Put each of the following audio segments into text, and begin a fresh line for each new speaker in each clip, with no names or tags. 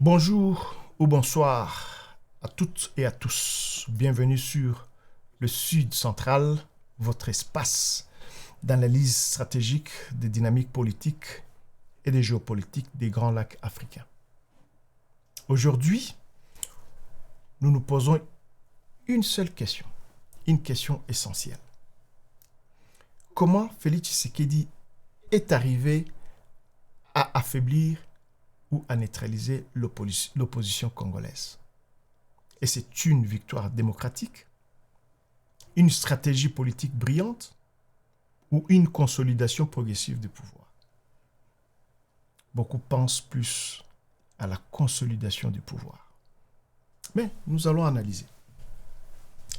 Bonjour ou bonsoir à toutes et à tous. Bienvenue sur le Sud Central, votre espace d'analyse stratégique des dynamiques politiques et des géopolitiques des Grands Lacs africains. Aujourd'hui, nous nous posons une seule question, une question essentielle. Comment Félix Tshisekedi est arrivé à affaiblir ou à neutraliser l'opposition congolaise? Et c'est une victoire démocratique, une stratégie politique brillante ou une consolidation progressive du pouvoir? Beaucoup pensent plus à la consolidation du pouvoir. Mais nous allons analyser.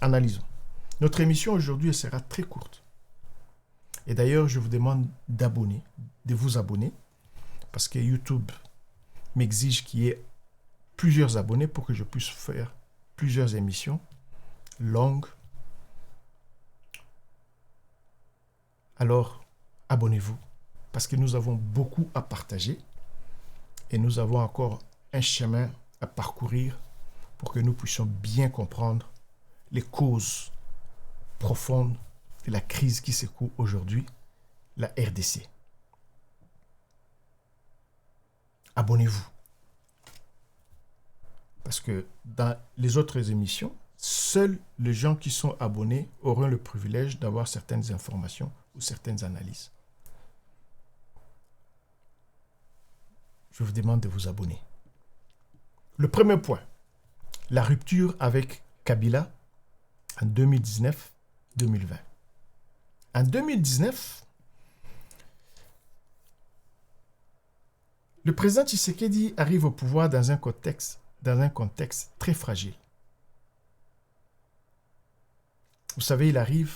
Analysons. Notre émission aujourd'hui sera très courte. Et d'ailleurs, je vous demande de vous abonner, parce que YouTube m'exige qu'il y ait plusieurs abonnés pour que je puisse faire plusieurs émissions longues. Alors, abonnez-vous, parce que nous avons beaucoup à partager et nous avons encore un chemin à parcourir pour que nous puissions bien comprendre les causes profondes de la crise qui secoue aujourd'hui la RDC. Abonnez-vous. Parce que dans les autres émissions, seuls les gens qui sont abonnés auront le privilège d'avoir certaines informations ou certaines analyses. Je vous demande de vous abonner. Le premier point, la rupture avec Kabila en 2019-2020. En 2019, le président Tshisekedi arrive au pouvoir dans un contexte très fragile. Vous savez, il arrive,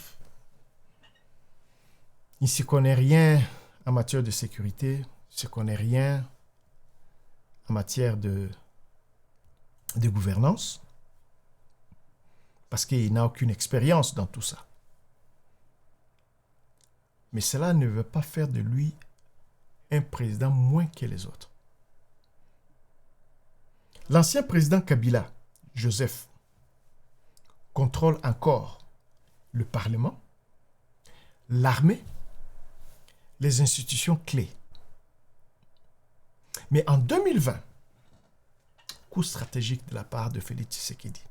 il ne s'y connaît rien en matière de sécurité, il ne s'y connaît rien en matière de gouvernance, parce qu'il n'a aucune expérience dans tout ça. Mais cela ne veut pas faire de lui un président moins que les autres. L'ancien président Kabila, Joseph, contrôle encore le Parlement, l'armée, les institutions clés. Mais en 2020, coup stratégique de la part de Félix Tshisekedi,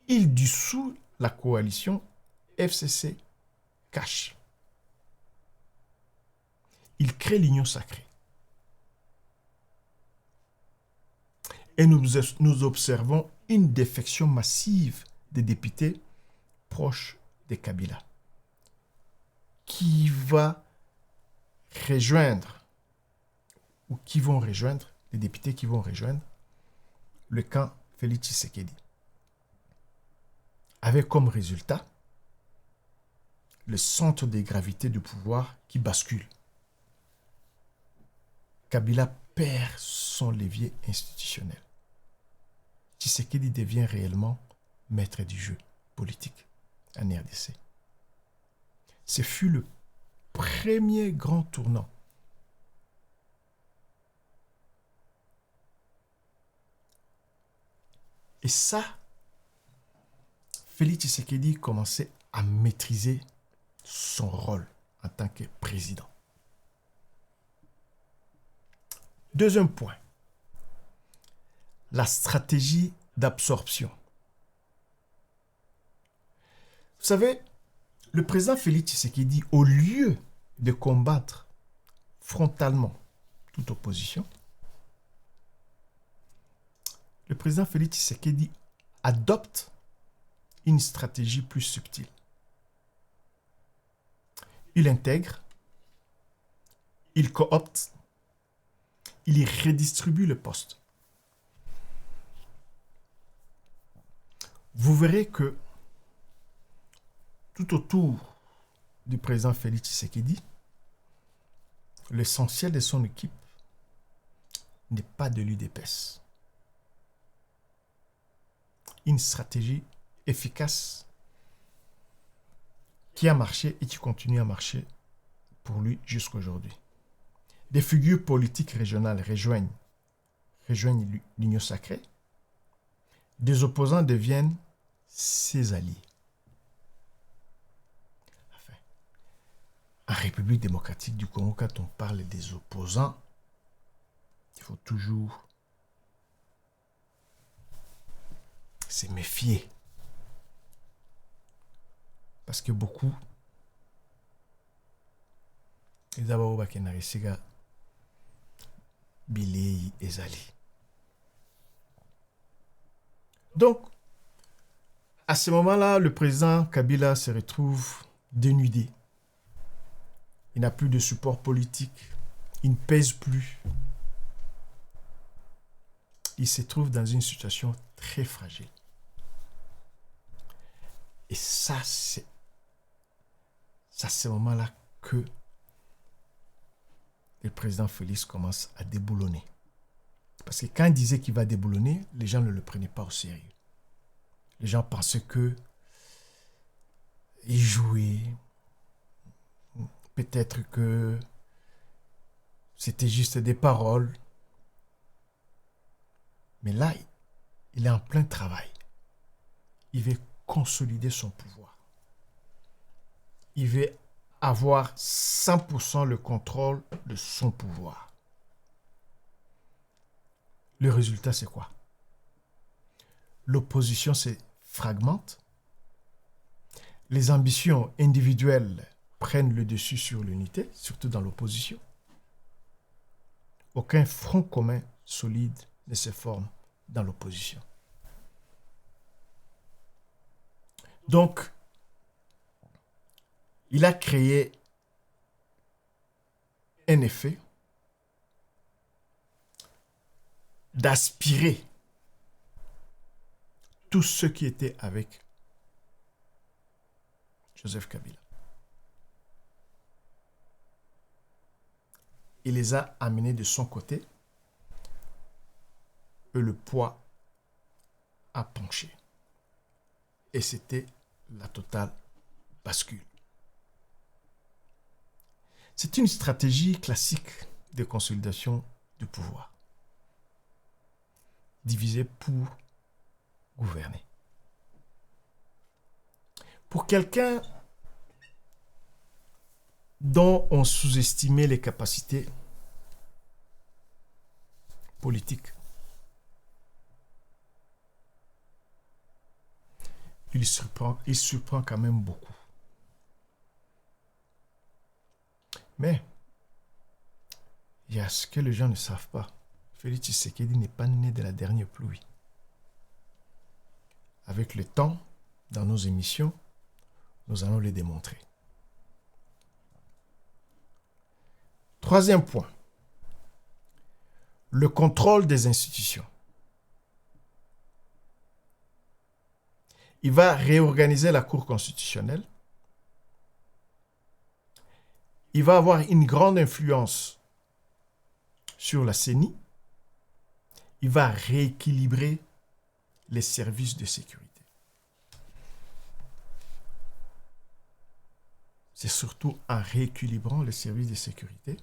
il dissout la coalition FCC-CACH. Il crée l'Union sacrée. Et nous observons une défection massive des députés proches de Kabila, qui va rejoindre, ou qui vont rejoindre, les députés qui vont rejoindre le camp Félix Tshisekedi. Avec comme résultat le centre de gravité du pouvoir qui bascule. Kabila perd son levier institutionnel. Tshisekedi devient réellement maître du jeu politique en RDC. Ce fut le premier grand tournant. Et ça, Félix Tshisekedi commençait à maîtriser son rôle en tant que président. Deuxième point, la stratégie d'absorption. Vous savez, le président Félix Tshisekedi, au lieu de combattre frontalement toute opposition, le président Félix Tshisekedi adopte une stratégie plus subtile. Il intègre, il coopte, il redistribue le poste. Vous verrez que tout autour du président Félix Tshisekedi, l'essentiel de son équipe n'est pas de l'UDPS. Une stratégie efficace qui a marché et qui continue à marcher pour lui jusqu'à aujourd'hui. Des figures politiques régionales rejoignent l'Union sacrée, des opposants deviennent ses alliés. Enfin, en République démocratique du Congo, quand on parle des opposants, il faut toujours se méfier. Parce que beaucoup, ils ont bakena Bilei Ezali. Donc, à ce moment-là, le président Kabila se retrouve dénudé. Il n'a plus de support politique. Il ne pèse plus. Il se trouve dans une situation très fragile. Et ça, c'est à ce moment-là que le président Félix commence à déboulonner. Parce que quand il disait qu'il va déboulonner, les gens ne le prenaient pas au sérieux. Les gens pensaient que il jouait. Peut-être que c'était juste des paroles. Mais là, il est en plein travail. Il veut consolider son pouvoir. Il veut avoir 100% le contrôle de son pouvoir. Le résultat, c'est quoi? L'opposition se fragmente. Les ambitions individuelles prennent le dessus sur l'unité, surtout dans l'opposition. Aucun front commun solide ne se forme dans l'opposition. Donc, il a créé un effet d'aspirer tous ceux qui étaient avec Joseph Kabila. Il les a amenés de son côté et le poids a penché. Et c'était la totale bascule. C'est une stratégie classique de consolidation du pouvoir. Diviser pour gouverner. Pour quelqu'un dont on sous-estimait les capacités politiques, il surprend quand même beaucoup. Mais il y a ce que les gens ne savent pas. Félix Tshisekedi n'est pas né de la dernière pluie. Avec le temps, dans nos émissions, nous allons les démontrer. Troisième point, le contrôle des institutions. Il va réorganiser la Cour constitutionnelle. Il va avoir une grande influence sur la CENI. Il va rééquilibrer les services de sécurité. C'est surtout en rééquilibrant les services de sécurité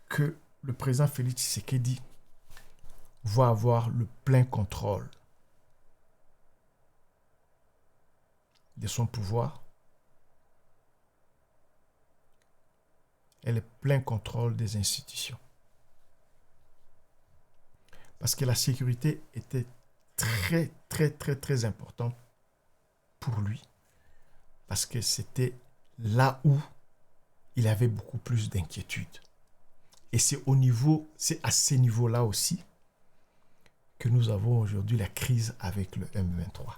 que le président Félix Tshisekedi va avoir le plein contrôle de son pouvoir et le plein contrôle des institutions. Parce que la sécurité était très, très, très, très importante pour lui. Parce que c'était là où il avait beaucoup plus d'inquiétude. Et c'est à ce niveau-là aussi que nous avons aujourd'hui la crise avec le M23.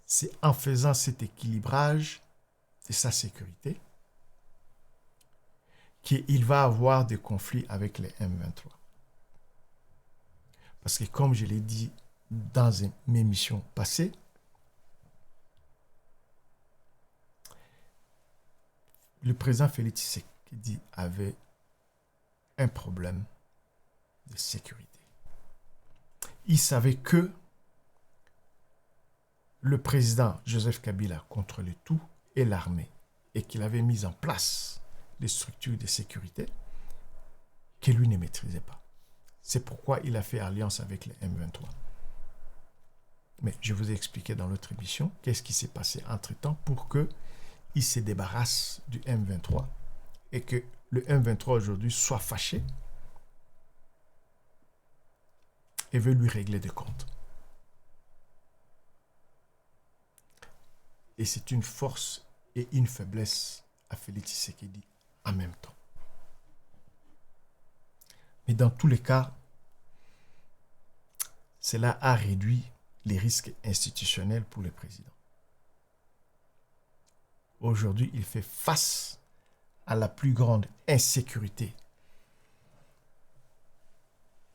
C'est en faisant cet équilibrage de sa sécurité qu'il va avoir des conflits avec les M23. Parce que comme je l'ai dit dans mes émissions passées, le président Félix Tshisekedi avait un problème de sécurité. Il savait que le président Joseph Kabila contrôlait tout et l'armée et qu'il avait mis en place des structures de sécurité que lui ne maîtrisait pas. C'est pourquoi il a fait alliance avec les M23. Mais je vous ai expliqué dans l'autre émission qu'est-ce qui s'est passé entre-temps pour qu'il se débarrasse du M23 et que le M23 aujourd'hui soit fâché et veut lui régler des comptes. Et c'est une force et une faiblesse à Félix Tshisekedi en même temps. Mais dans tous les cas, cela a réduit les risques institutionnels pour le président. Aujourd'hui, il fait face à la plus grande insécurité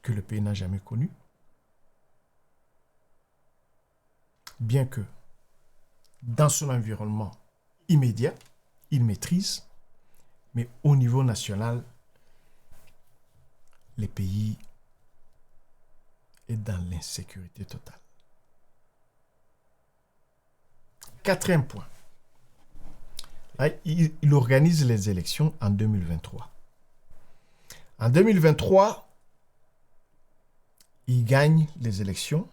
que le pays n'a jamais connue. Bien que dans son environnement immédiat, il maîtrise, mais au niveau national, le pays est dans l'insécurité totale. Quatrième point. Là, il organise les élections en 2023. En 2023, il gagne les élections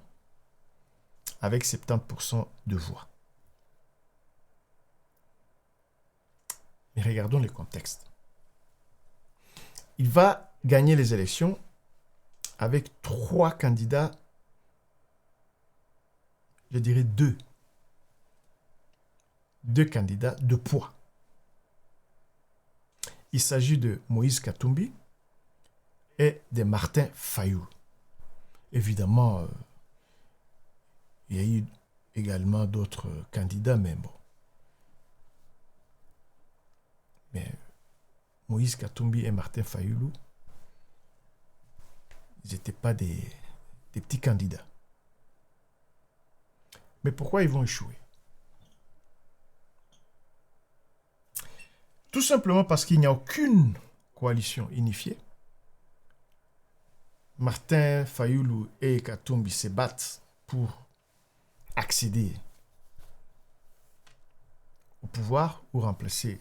avec 70% de voix. Mais regardons le contexte. Il va gagner les élections avec 3 candidats, je dirais 2 candidats de poids. Il s'agit de Moïse Katumbi et de Martin Fayulu. Évidemment, il y a eu également d'autres candidats, mais bon. Mais Moïse Katumbi et Martin Fayulu, ils n'étaient pas des petits candidats. Mais pourquoi ils vont échouer? Tout simplement parce qu'il n'y a aucune coalition unifiée. Martin Fayulu et Katumbi se battent pour accéder au pouvoir ou remplacer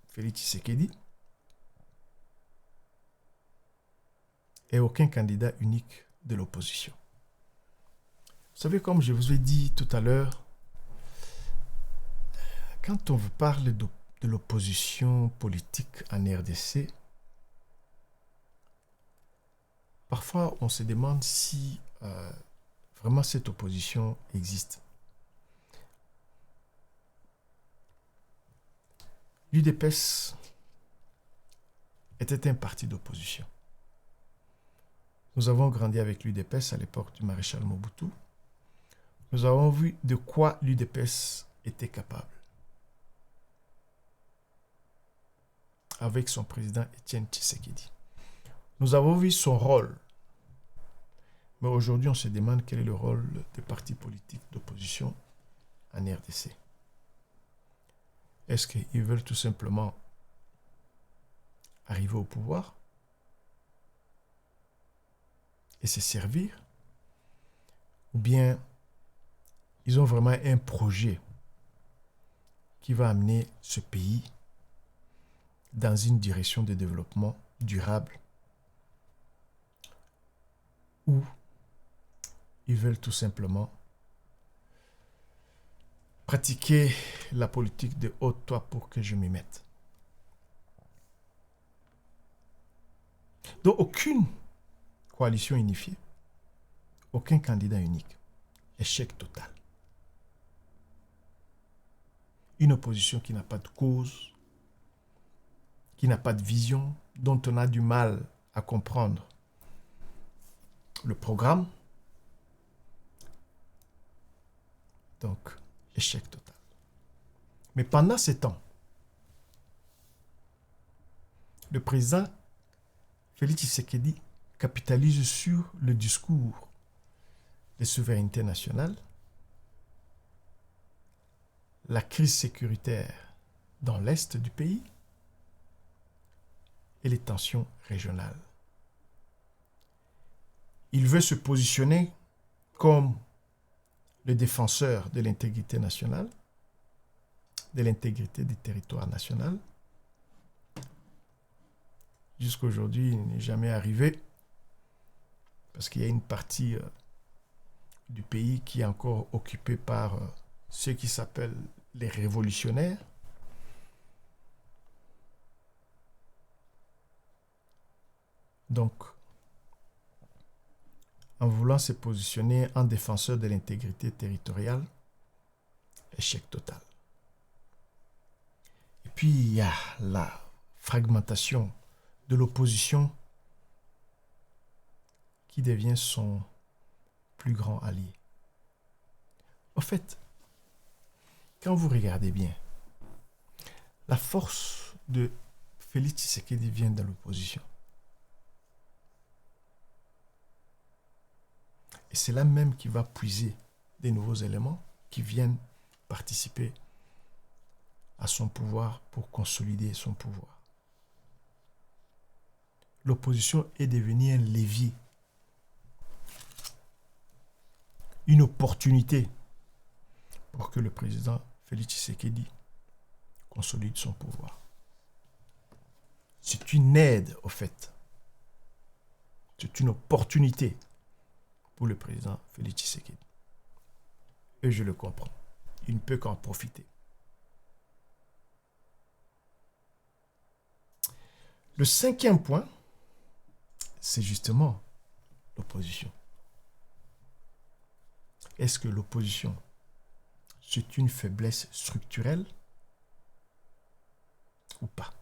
Félix Tshisekedi. Et aucun candidat unique de l'opposition. Vous savez, comme je vous ai dit tout à l'heure, quand on vous parle de l'opposition politique en RDC, parfois on se demande si vraiment cette opposition existe. L'UDPS était un parti d'opposition. Nous avons grandi avec l'UDPS à l'époque du maréchal Mobutu. Nous avons vu de quoi l'UDPS était capable. Avec son président Étienne Tshisekedi. Nous avons vu son rôle. Mais aujourd'hui, on se demande quel est le rôle des partis politiques d'opposition en RDC. Est-ce qu'ils veulent tout simplement arriver au pouvoir et se servir? Ou bien ils ont vraiment un projet qui va amener ce pays dans une direction de développement durable, ou ils veulent tout simplement pratiquer la politique de ôte-toi pour que je m'y mette. Donc aucune coalition unifiée, aucun candidat unique, échec total. Une opposition qui n'a pas de cause, qui n'a pas de vision, dont on a du mal à comprendre le programme. Donc, échec total. Mais pendant ces temps, le président Félix Tshisekedi capitalise sur le discours de souveraineté nationale, la crise sécuritaire dans l'est du pays et les tensions régionales. Il veut se positionner comme le défenseur de l'intégrité nationale, de l'intégrité du territoire national, jusqu'à aujourd'hui, n'est jamais arrivé parce qu'il y a une partie du pays qui est encore occupée par ceux qui s'appellent les révolutionnaires. Donc, en voulant se positionner en défenseur de l'intégrité territoriale, échec total. Et puis, il y a la fragmentation de l'opposition qui devient son plus grand allié. En fait, quand vous regardez bien, la force de Félix Tshisekedi vient de l'opposition. Et c'est là même qu'il va puiser des nouveaux éléments qui viennent participer à son pouvoir pour consolider son pouvoir. L'opposition est devenue un levier, une opportunité pour que le président Félix Tshisekedi consolide son pouvoir. C'est une aide, au fait. C'est une opportunité pour le président Félix Tshisekedi. Et je le comprends. Il ne peut qu'en profiter. Le 5e point, c'est justement l'opposition. Est-ce que l'opposition, c'est une faiblesse structurelle ou pas?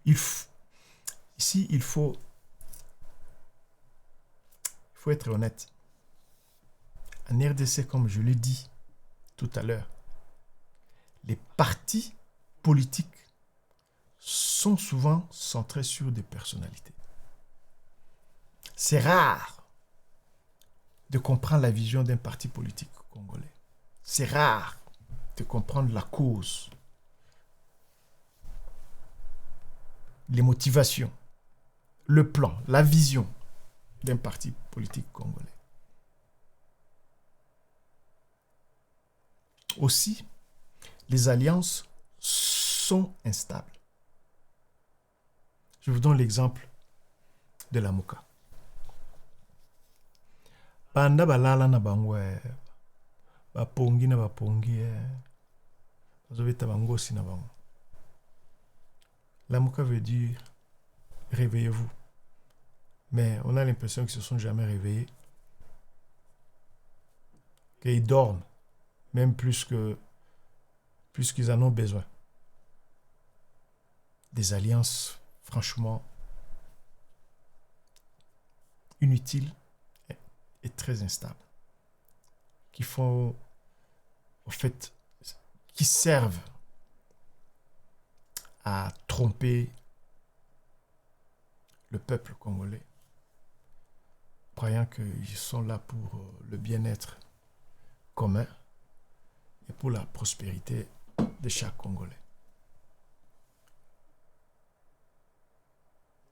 Ici, il faut être honnête. En RDC, comme je l'ai dit tout à l'heure, les partis politiques sont souvent centrés sur des personnalités. C'est rare de comprendre la vision d'un parti politique congolais. C'est rare de comprendre la cause, les motivations, le plan, la vision d'un parti politique congolais. Aussi, les alliances sont instables. Je vous donne l'exemple de la Lamuka. Banda balala na bango bapongi na bapongi bazobeta bango aussi na bango. Lamuka veut dire réveillez-vous. Mais on a l'impression qu'ils ne se sont jamais réveillés. Qu'ils dorment, même plus qu'ils en ont besoin. Des alliances, franchement, inutiles et très instables. Qui font, en fait, qui servent à tromper le peuple congolais, croyant qu'ils sont là pour le bien-être commun et pour la prospérité de chaque Congolais.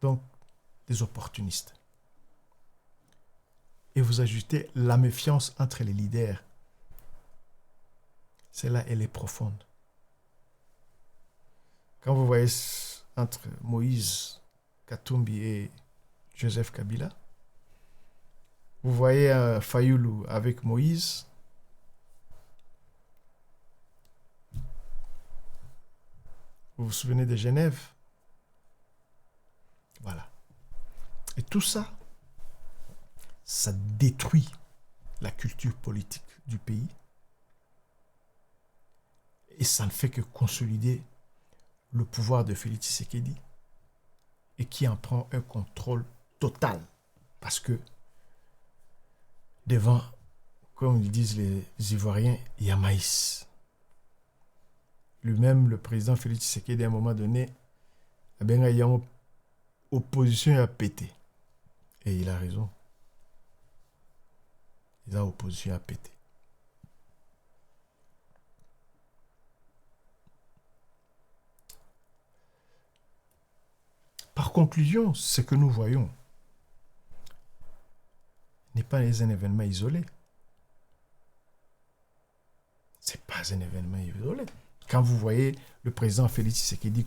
Donc, des opportunistes. Et vous ajoutez la méfiance entre les leaders. Celle-là, elle est profonde. Quand vous voyez entre Moïse Katumbi et Joseph Kabila, vous voyez Fayoulou avec Moïse. Vous vous souvenez de Genève? Voilà. Et tout ça, ça détruit la culture politique du pays. Et ça ne fait que consolider le pouvoir de Félix Tshisekedi et qui en prend un contrôle total. Parce que devant, comme ils disent les Ivoiriens, il y a maïs. Lui-même, le président Félix Tshisekedi, à un moment donné, il y a une opposition à péter. Et il a raison. Il a opposition à péter. Par conclusion, ce que nous voyons n'est pas un événement isolé. Ce n'est pas un événement isolé. Quand vous voyez le président Félix Tshisekedi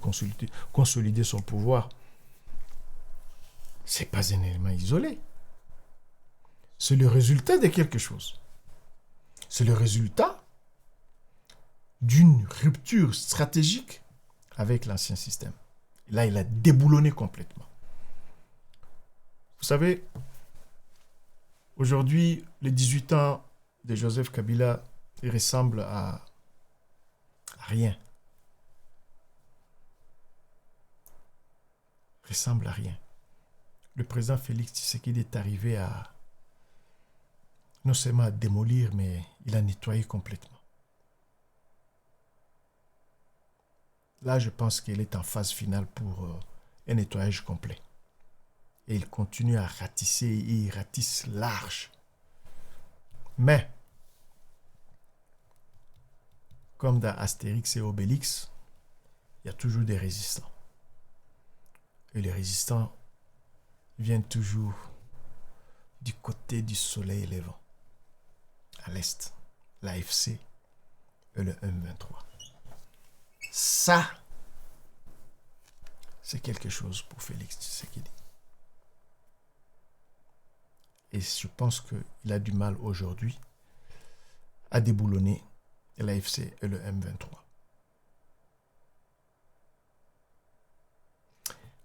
consolider son pouvoir, ce n'est pas un élément isolé. C'est le résultat de quelque chose. C'est le résultat d'une rupture stratégique avec l'ancien système. Et là, il a déboulonné complètement. Vous savez, aujourd'hui, les 18 ans de Joseph Kabila ressemblent à rien. Ressemble à rien. Le président Félix Tshisekedi est arrivé à non seulement à démolir, mais il a nettoyé complètement. Là, je pense qu'il est en phase finale pour un nettoyage complet. Et il continue à ratisser et il ratisse large. Mais, comme dans Astérix et Obélix, il y a toujours des résistants. Et les résistants viennent toujours du côté du soleil levant. À l'est, l'AFC et le M23. Ça, c'est quelque chose pour Félix Tshisekedi. Et je pense qu'il a du mal aujourd'hui à déboulonner l'AFC et le M23.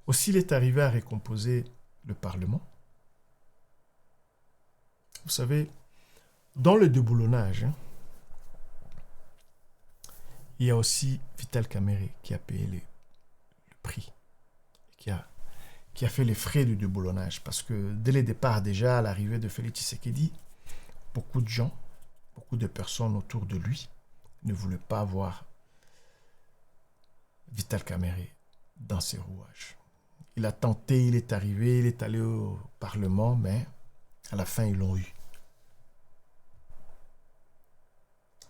Aussi, il est arrivé à recomposer le Parlement. Vous savez, dans le déboulonnage, il y a aussi Vital Kamerhe qui a payé le prix, qui a fait les frais du déboulonnage. Parce que dès le départ, déjà, à l'arrivée de Félix Tshisekedi, beaucoup de gens, beaucoup de personnes autour de lui ne voulaient pas voir Vital Kamerhe dans ses rouages. Il a tenté, il est arrivé, il est allé au Parlement, mais à la fin, ils l'ont eu.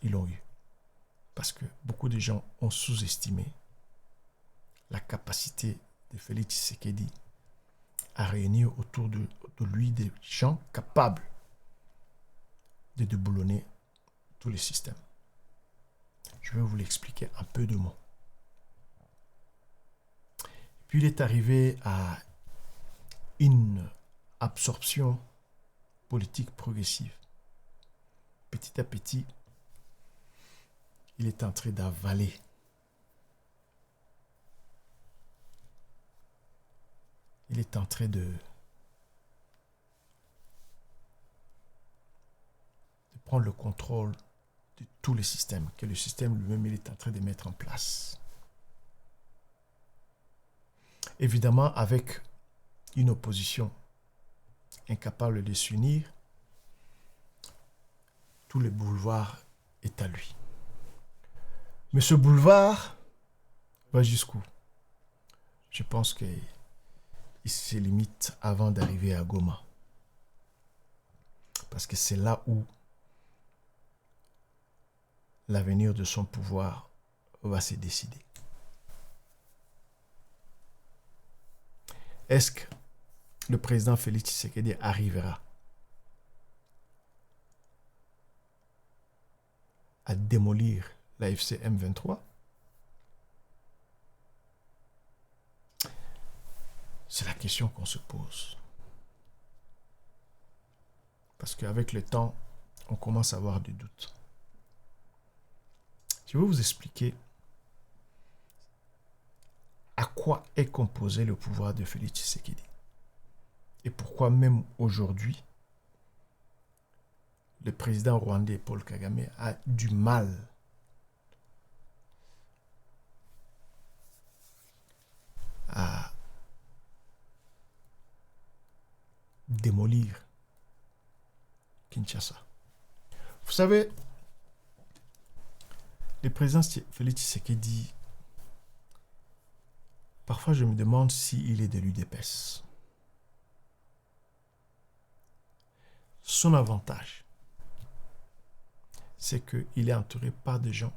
Ils l'ont eu. Parce que beaucoup de gens ont sous-estimé la capacité de Félix Tshisekedi à réunir autour de lui des gens capables de déboulonner tous les systèmes. Je vais vous l'expliquer en peu de mots. Puis il est arrivé à une absorption politique progressive. Petit à petit, il est en train d'avaler il est en train de prendre le contrôle de tous les systèmes, que le système lui-même il est en train de mettre en place. Évidemment, avec une opposition incapable de s'unir, tout le boulevard est à lui. Mais ce boulevard va jusqu'où? Je pense qu'il se limite avant d'arriver à Goma. Parce que c'est là où l'avenir de son pouvoir va se décider. Est-ce que le président Félix Tshisekedi arrivera à démolir l'AFC M23? C'est la question qu'on se pose. Parce qu'avec le temps, on commence à avoir des doutes. Je vais vous expliquer à quoi est composé le pouvoir de Félix Tshisekedi. Et pourquoi même aujourd'hui, le président rwandais Paul Kagame a du mal à démolir Kinshasa. Vous savez, le président Félix Tshisekedi, parfois je me demande s'il est de l'UDPS. Son avantage, c'est qu'il est entouré par des gens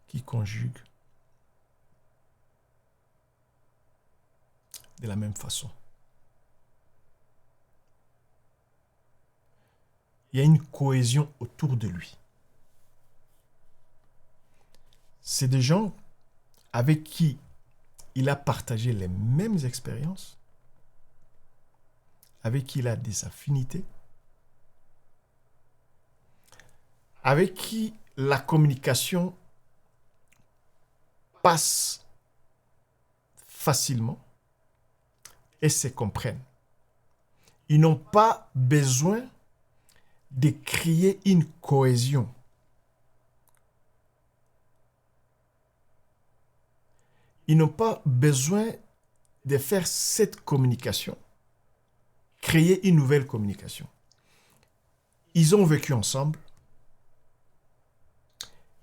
qui conjuguent de la même façon. Il y a une cohésion autour de lui. c'est des gens avec qui il a partagé les mêmes expériences, avec qui il a des affinités, avec qui la communication passe facilement et se comprennent. Ils n'ont pas besoin de créer une cohésion. Ils n'ont pas besoin de faire cette communication, créer une nouvelle communication. Ils ont vécu ensemble,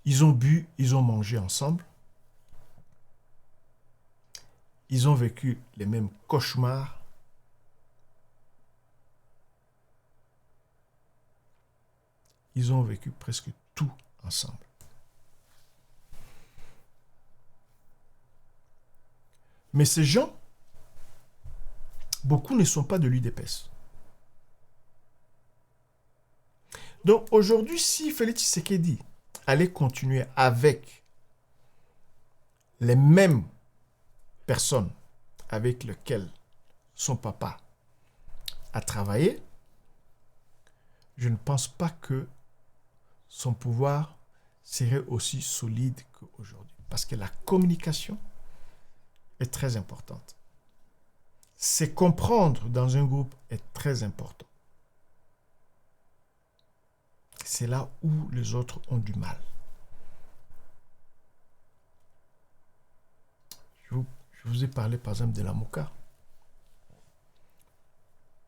ils ont bu, ils ont mangé ensemble, ils ont vécu les mêmes cauchemars, ils ont vécu presque tout ensemble. Mais ces gens, beaucoup ne sont pas de l'UDPS. Donc aujourd'hui, si Félix Tshisekedi allait continuer avec les mêmes personnes avec lesquelles son papa a travaillé, je ne pense pas que son pouvoir serait aussi solide qu'aujourd'hui. Parce que la communication est très importante. C'est comprendre dans un groupe est très important. C'est là où les autres ont du mal. Je vous ai parlé par exemple de la MOCA.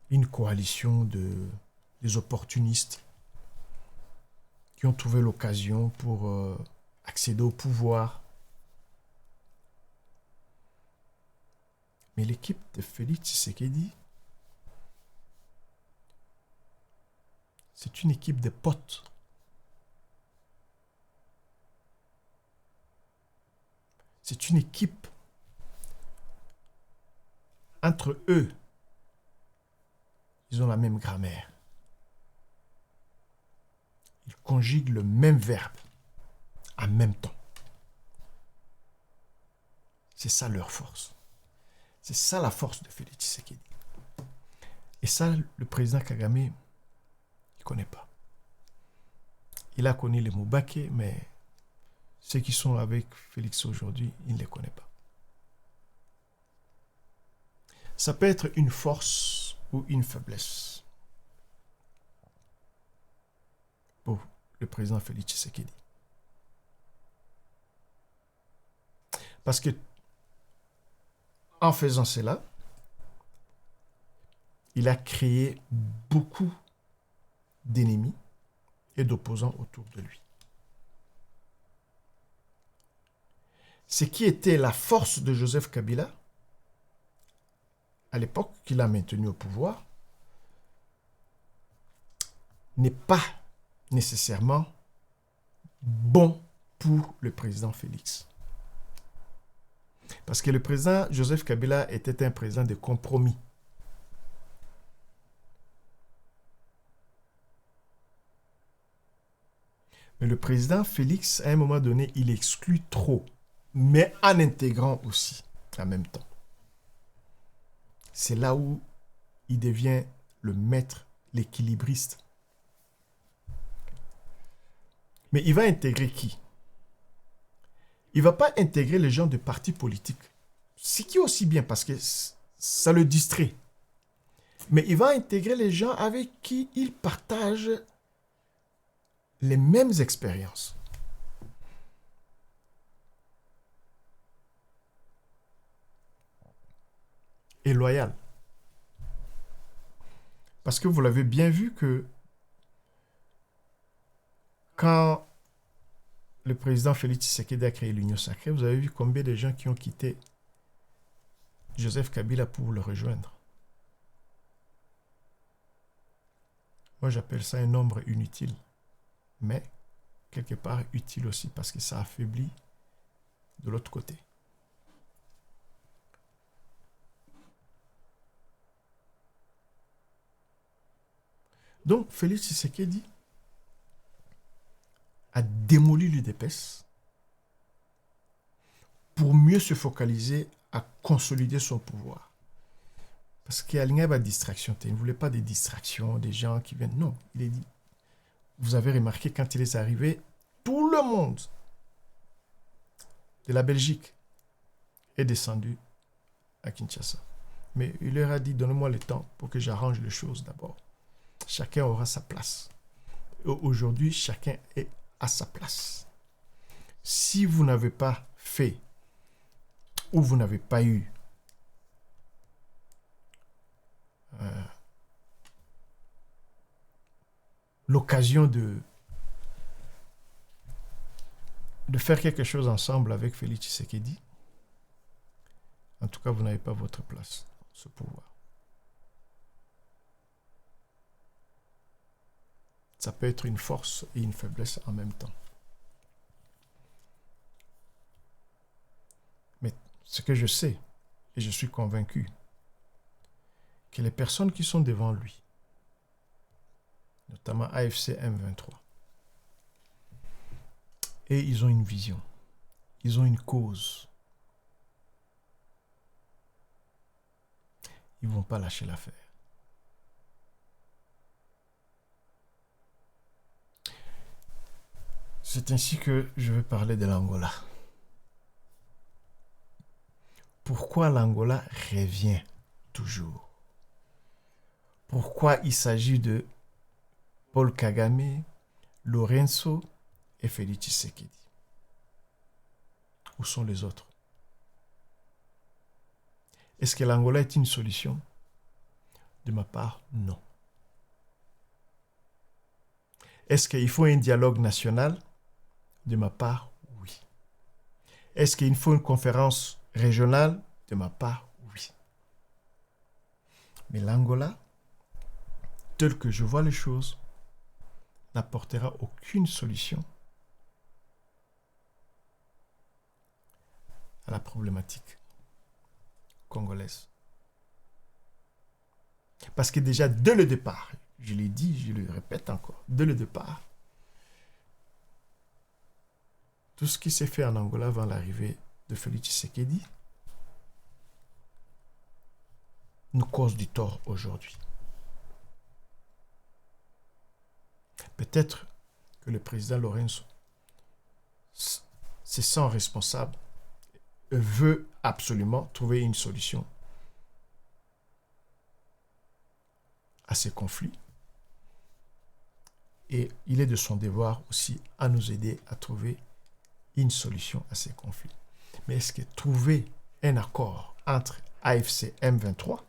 Une coalition des opportunistes qui ont trouvé l'occasion pour accéder au pouvoir. Mais l'équipe de Félix Tshisekedi, c'est une équipe de potes. C'est une équipe entre eux. Ils ont la même grammaire. Ils conjuguent le même verbe en même temps. C'est ça leur force. C'est ça la force de Félix Tshisekedi. Et ça, le président Kagame, il ne connaît pas. Il a connu les Moubake, mais ceux qui sont avec Félix aujourd'hui, il ne les connaît pas. Ça peut être une force ou une faiblesse pour le président Félix Tshisekedi. Parce que en faisant cela, il a créé beaucoup d'ennemis et d'opposants autour de lui. Ce qui était la force de Joseph Kabila, à l'époque qu'il a maintenu au pouvoir, n'est pas nécessairement bon pour le président Félix. Parce que le président Joseph Kabila était un président de compromis. Mais le président Félix, à un moment donné, il exclut trop, mais en intégrant aussi en même temps. C'est là où il devient le maître, l'équilibriste. Mais il va intégrer qui? Il ne va pas intégrer les gens de partis politiques. Ce qui est aussi bien parce que ça le distrait. Mais il va intégrer les gens avec qui il partage les mêmes expériences. Et loyal. Parce que vous l'avez bien vu que quand le président Félix Tshisekedi a créé l'Union sacrée, vous avez vu combien de gens qui ont quitté Joseph Kabila pour le rejoindre. Moi, j'appelle ça un nombre inutile. Mais, quelque part, utile aussi parce que ça affaiblit de l'autre côté. Donc, Félix Tshisekedi a démoli l'UDPS pour mieux se focaliser à consolider son pouvoir. Parce qu'il y a une distraction. Il ne voulait pas des distractions, des gens qui viennent. Non, il est dit. Vous avez remarqué quand il est arrivé, tout le monde de la Belgique est descendu à Kinshasa. Mais il leur a dit, donnez-moi le temps pour que j'arrange les choses d'abord. Chacun aura sa place. Aujourd'hui, chacun est à sa place. Si vous n'avez pas fait ou vous n'avez pas eu l'occasion de faire quelque chose ensemble avec Félix Tshisekedi, en tout cas, vous n'avez pas votre place, ce pouvoir. Ça peut être une force et une faiblesse en même temps. Mais ce que je sais, et je suis convaincu, que les personnes qui sont devant lui, notamment AFC M23, et ils ont une vision, ils ont une cause. Ils ne vont pas lâcher l'affaire. C'est ainsi que je vais parler de l'Angola. Pourquoi l'Angola revient toujours? Pourquoi il s'agit de Paul Kagame, Lorenzo et Félix Tshisekedi? Où sont les autres? Est-ce que l'Angola est une solution? De ma part, non. Est-ce qu'il faut un dialogue national? De ma part, oui. Est-ce qu'il faut une conférence régionale? De ma part, oui. Mais l'Angola, tel que je vois les choses, n'apportera aucune solution à la problématique congolaise. Parce que déjà, dès le départ, je l'ai dit, je le répète encore, dès le départ, tout ce qui s'est fait en Angola avant l'arrivée de Félix Tshisekedi nous cause du tort aujourd'hui. Peut-être que le président Lorenzo se sent responsable et veut absolument trouver une solution à ces conflits. Et il est de son devoir aussi à nous aider à trouver une solution à ces conflits. Mais est-ce que trouver un accord entre AFC M23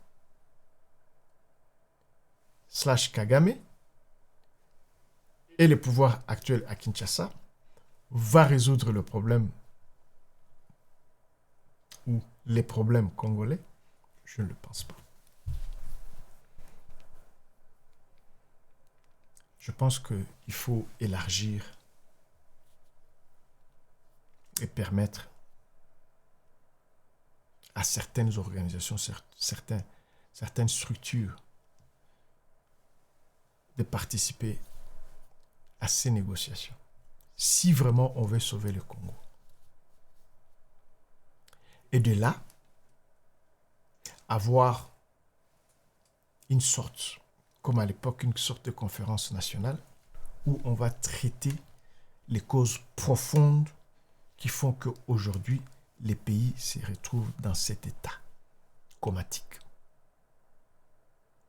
/ Kagame et le pouvoir actuel à Kinshasa va résoudre le problème ou les problèmes congolais? Je ne le pense pas. Je pense qu'il faut élargir et permettre à certaines organisations, certaines structures de participer à ces négociations, si vraiment on veut sauver le Congo. Et de là, avoir une sorte, comme à l'époque, une sorte de conférence nationale où on va traiter les causes profondes qui font qu'aujourd'hui, les pays se retrouvent dans cet état comatique,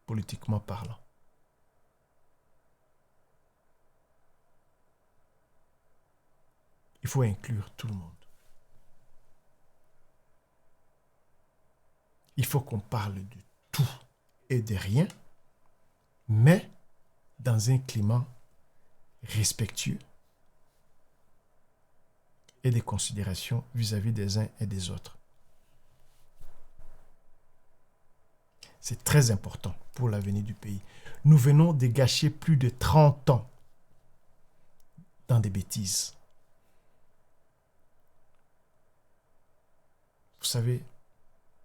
politiquement parlant. Il faut inclure tout le monde. Il faut qu'on parle de tout et de rien, mais dans un climat respectueux et des considérations vis-à-vis des uns et des autres. C'est très important pour l'avenir du pays. Nous venons de gâcher plus de 30 ans dans des bêtises. Vous savez,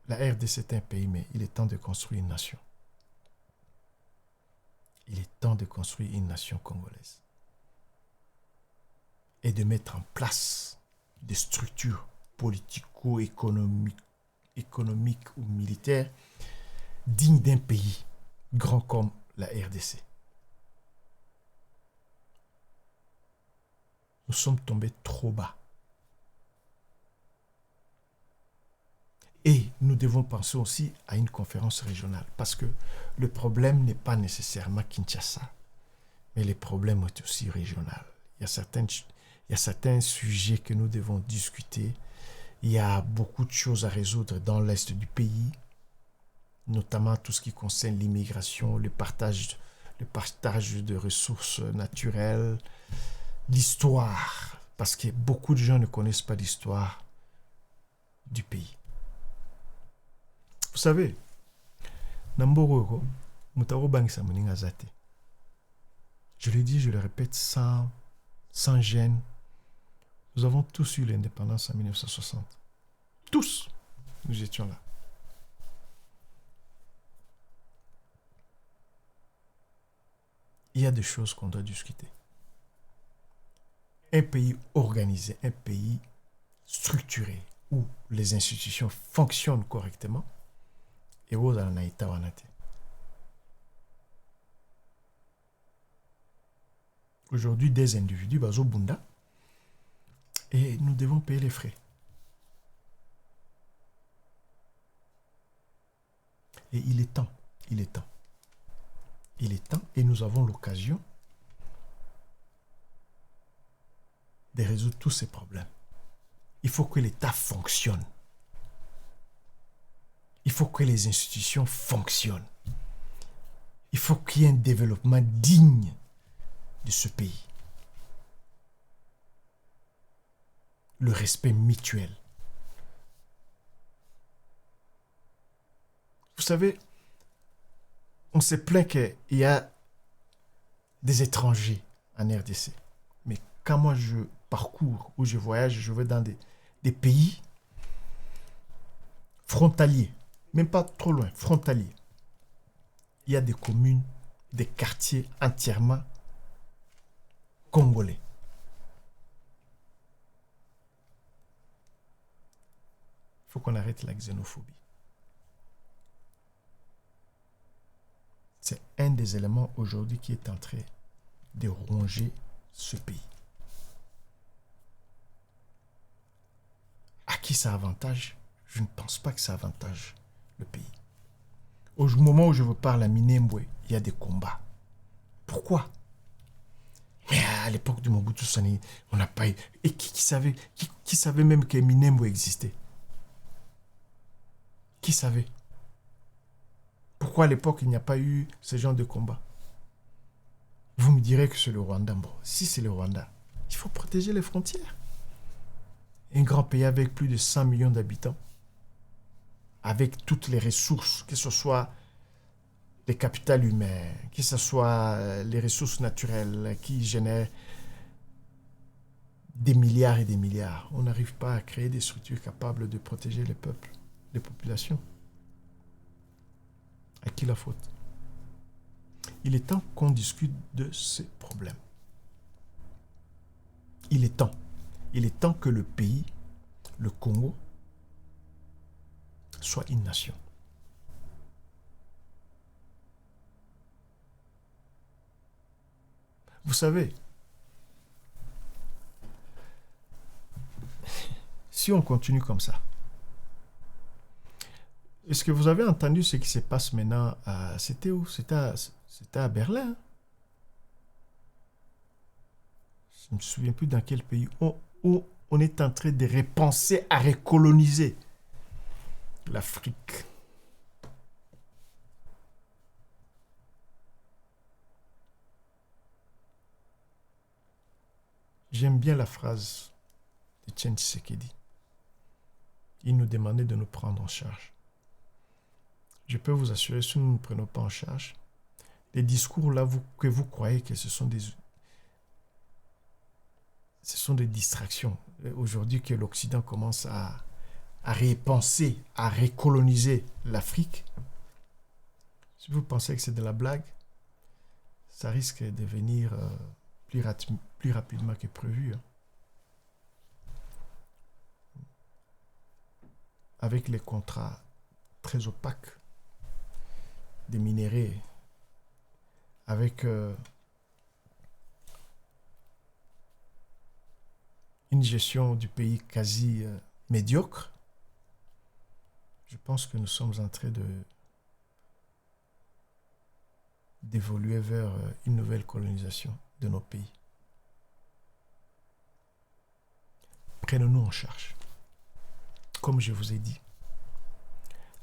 la RDC est un pays, mais il est temps de construire une nation. Il est temps de construire une nation congolaise. Et de mettre en place des structures politico-économique ou militaire digne d'un pays grand comme la RDC. Nous sommes tombés trop bas. Et nous devons penser aussi à une conférence régionale parce que le problème n'est pas nécessairement Kinshasa, mais le problème est aussi régional. Il y a certains sujets que nous devons discuter. Il y a beaucoup de choses à résoudre dans l'est du pays, notamment tout ce qui concerne l'immigration, le partage de ressources naturelles, l'histoire, parce que beaucoup de gens ne connaissent pas l'histoire du pays. Vous savez, Namboro, Mutaro Bangsa Muninga Zate. Je le dis, je le répète sans gêne. Nous avons tous eu l'indépendance en 1960. Tous, nous étions là. Il y a des choses qu'on doit discuter. Un pays organisé, un pays structuré, où les institutions fonctionnent correctement, et où on a été wanate. Aujourd'hui, des individus bazo bunda, et nous devons payer les frais. Et il est temps, et nous avons l'occasion de résoudre tous ces problèmes. Il faut que l'État fonctionne. Il faut que les institutions fonctionnent. Il faut qu'il y ait un développement digne de ce pays. Le respect mutuel. Vous savez, on se plaint qu'il y a des étrangers en RDC. Mais quand moi je parcours ou je voyage, je vais dans des pays frontaliers, même pas trop loin, frontaliers. Il y a des communes, des quartiers entièrement congolais. Il faut qu'on arrête la xénophobie. C'est un des éléments aujourd'hui qui est en train de ronger ce pays. À qui ça avantage? Je ne pense pas que ça avantage le pays. Au moment où je vous parle à Minembwe, il y a des combats. Pourquoi? Mais à l'époque de Mobutu Sani, on n'a pas eu... Et qui savait même que Minembwe existait? Qui savait? Pourquoi à l'époque il n'y a pas eu ce genre de combat? Vous me direz que c'est le Rwanda. Bon, si c'est le Rwanda, il faut protéger les frontières. Un grand pays avec plus de 100 millions d'habitants, avec toutes les ressources, que ce soit les capitales humaines, que ce soit les ressources naturelles qui génèrent des milliards et des milliards. On n'arrive pas à créer des structures capables de protéger les peuples, les populations. À qui la faute? Il est temps qu'on discute de ces problèmes. Il est temps. Il est temps que le pays, le Congo, soit une nation. Vous savez, si on continue comme ça, est-ce que vous avez entendu ce qui se passe maintenant c'était où? C'était à Berlin. Je ne me souviens plus dans quel pays. Où on est en train de repenser à recoloniser l'Afrique. J'aime bien la phrase de Etienne Tshisekedi. Il nous demandait de nous prendre en charge. Je peux vous assurer, si nous ne nous prenons pas en charge, les discours là que vous croyez que ce sont des distractions. Aujourd'hui que l'Occident commence à repenser, à recoloniser l'Afrique, si vous pensez que c'est de la blague, ça risque de venir plus rapidement que prévu. avec les contrats très opaques des minéraux, avec une gestion du pays quasi médiocre, je pense que nous sommes en train d'évoluer vers une nouvelle colonisation de nos pays. Prenons-nous en charge. Comme je vous ai dit,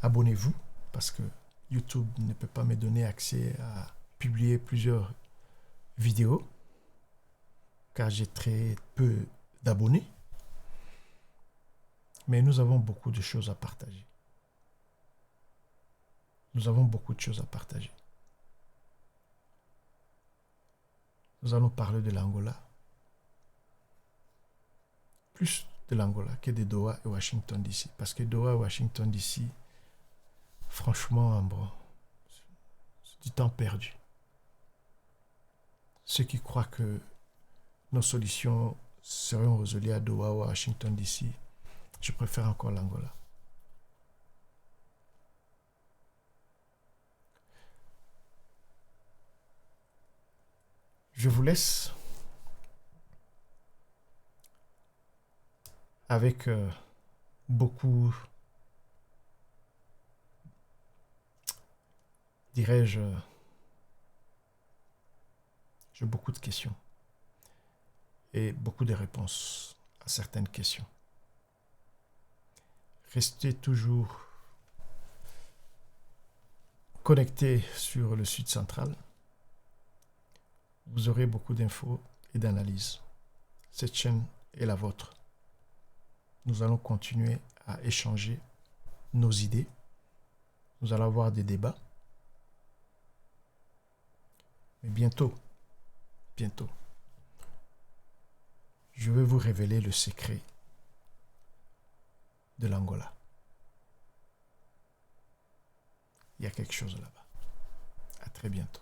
abonnez-vous parce que YouTube ne peut pas me donner accès à publier plusieurs vidéos car j'ai très peu d'abonnés. Mais nous avons beaucoup de choses à partager. Nous avons beaucoup de choses à partager. Nous allons parler de l'Angola. Plus de l'Angola que de Doha et Washington DC. Parce que Doha et Washington DC, franchement, bon, c'est du temps perdu. Ceux qui croient que nos solutions seront résolues à Doha ou à Washington DC, je préfère encore l'Angola. Je vous laisse avec beaucoup, dirais-je, j'ai beaucoup de questions et beaucoup de réponses à certaines questions. Restez toujours connectés sur le Sud Central. Vous aurez beaucoup d'infos et d'analyses. Cette chaîne est la vôtre. Nous allons continuer à échanger nos idées. Nous allons avoir des débats. Mais bientôt, je vais vous révéler le secret de l'Angola. Il y a quelque chose là-bas. À très bientôt.